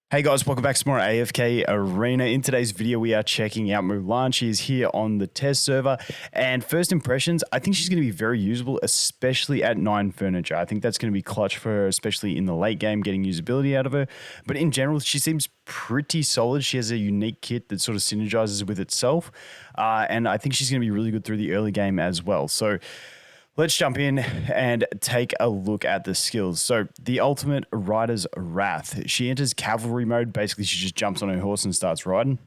Hey guys, welcome back to more AFK Arena. In today's video, we are checking out Mulan. She is here on the test server. And first impressions, I think she's going to be very usable, especially at 9 furniture. I think that's going to be clutch for her, especially in the late game, getting usability out of her. But in general, she seems pretty solid. She has a unique kit that sort of synergizes with itself. And I think she's going to be really good through the early game as well. So let's jump in and take a look at the skills. So the ultimate Rider's Wrath. She enters cavalry mode. Basically, she just jumps on her horse and starts riding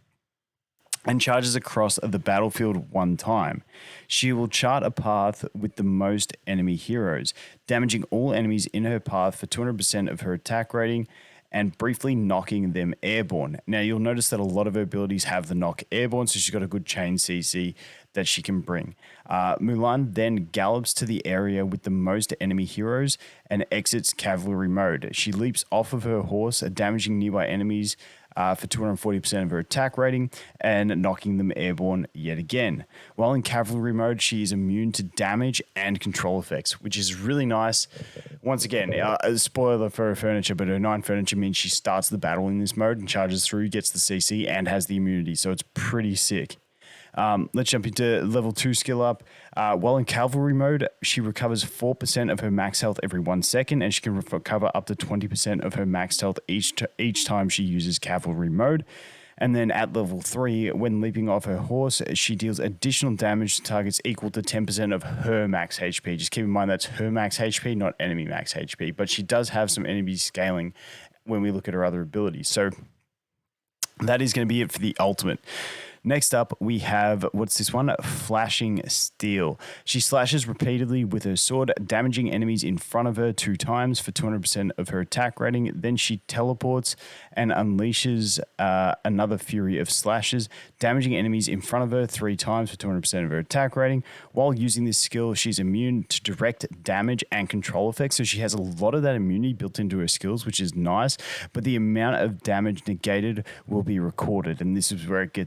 and charges across the battlefield one time. She will chart a path with the most enemy heroes, damaging all enemies in her path for 200% of her attack rating and briefly knocking them airborne. Now, you'll notice that a lot of her abilities have the knock airborne, so she's got a good chain CC that she can bring. Mulan then gallops to the area with the most enemy heroes and exits cavalry mode. She leaps off of her horse, damaging nearby enemies for 240% of her attack rating and knocking them airborne yet again. While in cavalry mode, she is immune to damage and control effects, which is really nice. Once again, a spoiler for her furniture, but her 9 furniture means she starts the battle in this mode and charges through, gets the CC, and has the immunity, so it's pretty sick. Let's jump into level 2 skill up. While in cavalry mode, she recovers 4% of her max health every 1 second, and she can recover up to 20% of her max health each time she uses cavalry mode. And then at level 3, when leaping off her horse, she deals additional damage to targets equal to 10% of her max HP. Just keep in mind that's her max HP, not enemy max HP. But she does have some enemy scaling when we look at her other abilities. So that is going to be it for the ultimate. Next up, we have, what's this one? Flashing Steel. She slashes repeatedly with her sword, damaging enemies in front of her 2 times for 200% of her attack rating. Then she teleports and unleashes another fury of slashes, damaging enemies in front of her 3 times for 200% of her attack rating. While using this skill, she's immune to direct damage and control effects. So she has a lot of that immunity built into her skills, which is nice. But the amount of damage negated will be recorded. And this is where it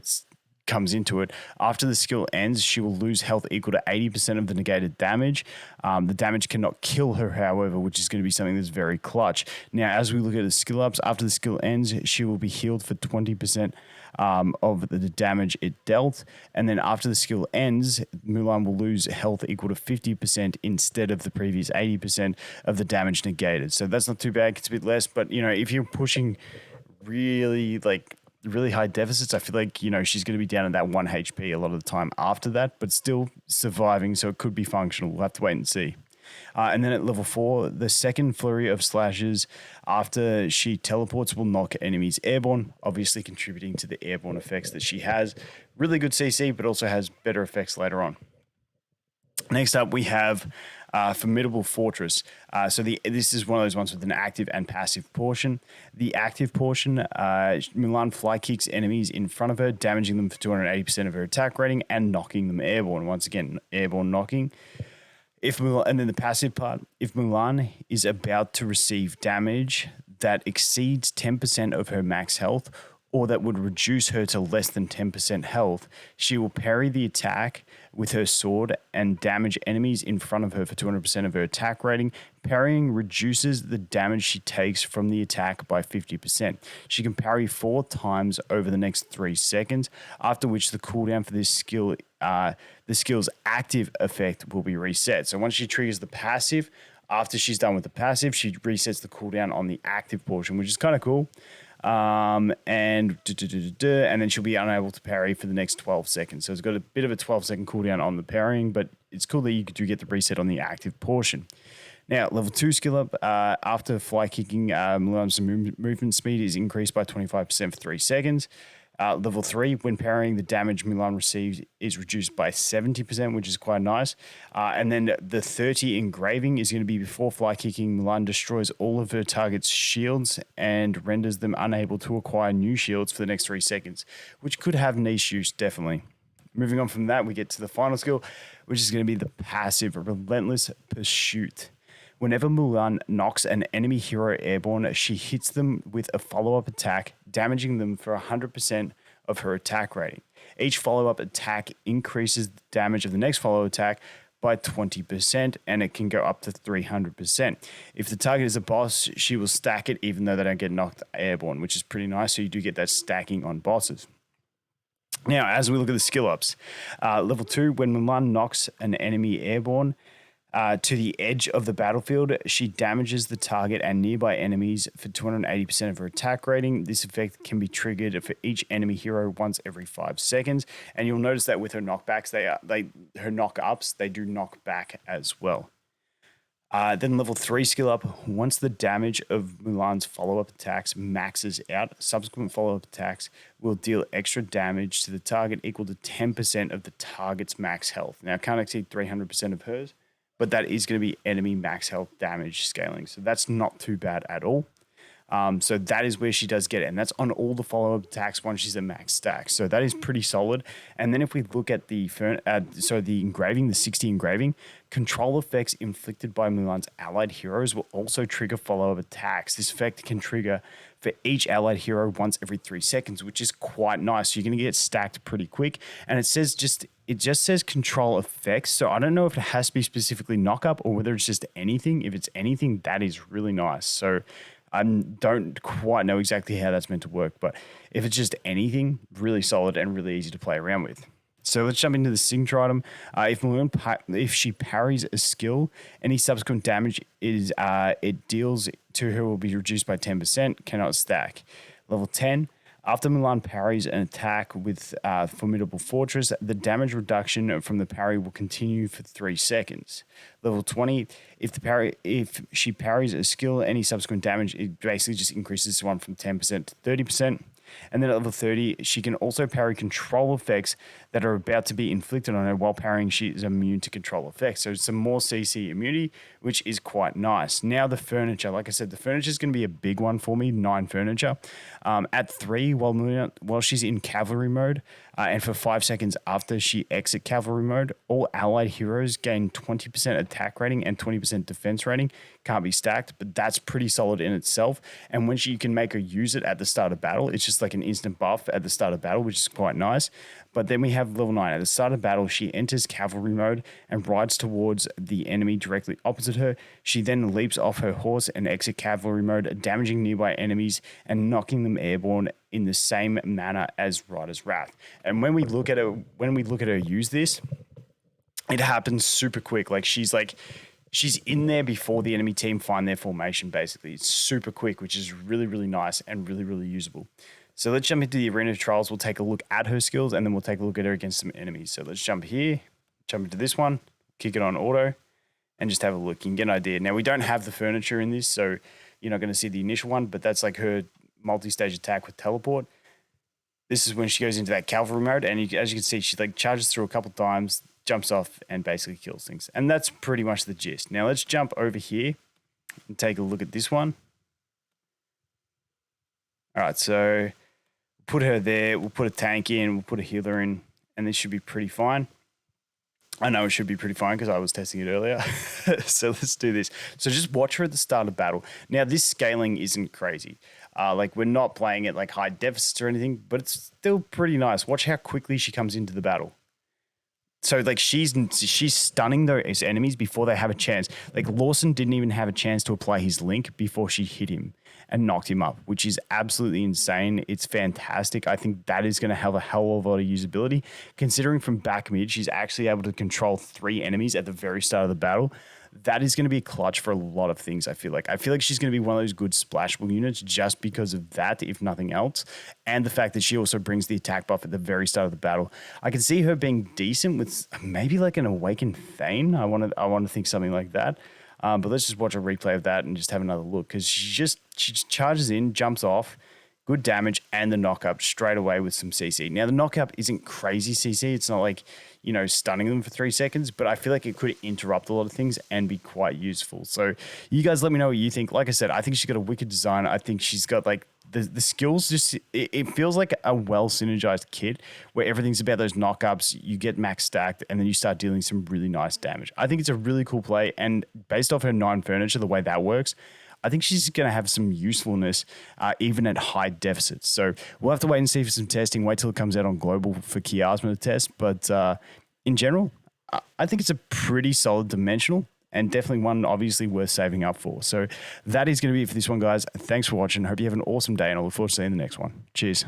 comes into it. After the skill ends, she will lose health equal to 80% of the negated damage. The damage cannot kill her, however, which is going to be something that's very clutch. Now, as we look at the skill ups, after the skill ends, she will be healed for 20% of the damage it dealt. And then after the skill ends, Mulan will lose health equal to 50% instead of the previous 80% of the damage negated. So that's not too bad. It's a bit less, but if you're pushing really high deficits, I feel like, she's going to be down at that 1 HP a lot of the time after that, but still surviving, so it could be functional. We'll have to wait and see. And then at level 4, the second flurry of slashes after she teleports will knock enemies airborne, obviously contributing to the airborne effects that she has. Really good CC, but also has better effects later on. Next up, we have Formidable Fortress. This is one of those ones with an active and passive portion. The active portion, Mulan fly kicks enemies in front of her, damaging them for 280% of her attack rating and knocking them airborne. Once again, airborne knocking. And then the passive part, if Mulan is about to receive damage that exceeds 10% of her max health, or that would reduce her to less than 10% health, she will parry the attack with her sword and damage enemies in front of her for 200% of her attack rating. Parrying reduces the damage she takes from the attack by 50%. She can parry 4 times over the next 3 seconds, after which the cooldown for this skill, the skill's active effect will be reset. So once she triggers the passive, after she's done with the passive, she resets the cooldown on the active portion, which is kind of cool. And then she'll be unable to parry for the next 12 seconds. So it's got a bit of a 12-second cooldown on the parrying, but it's cool that you do get the reset on the active portion. Now, level 2 skill up, after fly kicking, Mulan's movement speed is increased by 25% for 3 seconds. Level 3, when parrying, the damage Mulan receives is reduced by 70%, which is quite nice. And then the 30 engraving is going to be before fly kicking. Mulan destroys all of her target's shields and renders them unable to acquire new shields for the next 3 seconds, which could have niche use, definitely. Moving on from that, we get to the final skill, which is going to be the passive Relentless Pursuit. Whenever Mulan knocks an enemy hero airborne, she hits them with a follow-up attack, damaging them for 100% of her attack rating. Each follow-up attack increases the damage of the next follow attack by 20%, and it can go up to 300%. If the target is a boss, she will stack it even though they don't get knocked airborne, which is pretty nice. So you do get that stacking on bosses. Now, as we look at the skill ups, level 2, when Mulan knocks an enemy airborne to the edge of the battlefield, she damages the target and nearby enemies for 280% of her attack rating. This effect can be triggered for each enemy hero once every 5 seconds. And you'll notice that with her knockbacks, her knock-ups, they do knock back as well. Then level 3 skill up, once the damage of Mulan's follow-up attacks maxes out, subsequent follow-up attacks will deal extra damage to the target equal to 10% of the target's max health. Now, it can't exceed 300% of hers, but that is going to be enemy max health damage scaling. So that's not too bad at all. So that is where she does get it. And that's on all the follow-up attacks once she's at max stack. So that is pretty solid. And then if we look at the engraving, the 60 engraving, control effects inflicted by Mulan's allied heroes will also trigger follow-up attacks. This effect can trigger for each allied hero once every 3 seconds, which is quite nice. So you're going to get stacked pretty quick. And it just says control effects. So I don't know if it has to be specifically knock up or whether it's just anything. If it's anything, that is really nice. So I don't quite know exactly how that's meant to work, but if it's just anything, really solid and really easy to play around with. So let's jump into the signature item. If she parries a skill, any subsequent damage it deals to her will be reduced by 10%, cannot stack. Level 10, after Mulan parries an attack with Formidable Fortress, the damage reduction from the parry will continue for 3 seconds. Level 20, if she parries a skill, any subsequent damage, it basically just increases this one from 10% to 30%. And then at level 30, she can also parry control effects that are about to be inflicted on her. While parrying, she is immune to control effects. So some more CC immunity, which is quite nice. Now the furniture. Like I said, the furniture is going to be a big one for me, 9 furniture. At 3, while she's in cavalry mode, and for 5 seconds after she exits cavalry mode, all allied heroes gain 20% attack rating and 20% defense rating. Can't be stacked, but that's pretty solid in itself. And when you can make her use it at the start of battle, it's just like an instant buff at the start of battle, which is quite nice. But then we have level 9. At the start of battle, she enters cavalry mode and rides towards the enemy directly opposite her. She then leaps off her horse and exits cavalry mode, damaging nearby enemies and knocking them airborne in the same manner as Rider's Wrath. And when we look at her use this, it happens super quick. She's in there before the enemy team find their formation, basically. It's super quick, which is really, really nice and really, really usable. So let's jump into the Arena Trials. We'll take a look at her skills, and then we'll take a look at her against some enemies. So let's jump here, jump into this one, kick it on auto, and just have a look. You can get an idea. Now, we don't have the furniture in this, so you're not going to see the initial one, but that's like her multi-stage attack with teleport. This is when she goes into that cavalry mode, and as you can see, she charges through a couple times, jumps off, and basically kills things. And that's pretty much the gist. Now, let's jump over here and take a look at this one. All right, so put her there. We'll put a tank in. We'll put a healer in, and this should be pretty fine. I know it should be pretty fine because I was testing it earlier. So let's do this. So just watch her at the start of battle. Now, this scaling isn't crazy. We're not playing it like high deficits or anything, but it's still pretty nice. Watch how quickly she comes into the battle. So she's stunning those enemies before they have a chance. Lawson didn't even have a chance to apply his link before she hit him and knocked him up, which is absolutely insane. It's fantastic. I think that is going to have a hell of a lot of usability. Considering from back mid, she's actually able to control 3 enemies at the very start of the battle. That is going to be clutch for a lot of things, I feel like. I feel like she's going to be one of those good splashable units just because of that, if nothing else. And the fact that she also brings the attack buff at the very start of the battle. I can see her being decent with maybe like an Awakened Thane. I want to think something like that. But let's just watch a replay of that and just have another look. Because she just charges in, jumps off, good damage, and the knock-up straight away with some CC. Now, the knock-up isn't crazy CC. It's not like, stunning them for 3 seconds, but I feel like it could interrupt a lot of things and be quite useful. So you guys let me know what you think. Like I said, I think she's got a wicked design. I think she's got the skills. Just it feels like a well synergized kit where everything's about those knockups. You get max stacked, and then you start dealing some really nice damage. I think it's a really cool play, and based off her 9 furniture, the way that works, I think she's going to have some usefulness even at high deficits. So we'll have to wait and see for some testing. Wait till it comes out on global for Chiasma to test. But in general, I think it's a pretty solid dimensional and definitely one obviously worth saving up for. So that is going to be it for this one, guys. Thanks for watching. Hope you have an awesome day, and I look forward to seeing the next one. Cheers.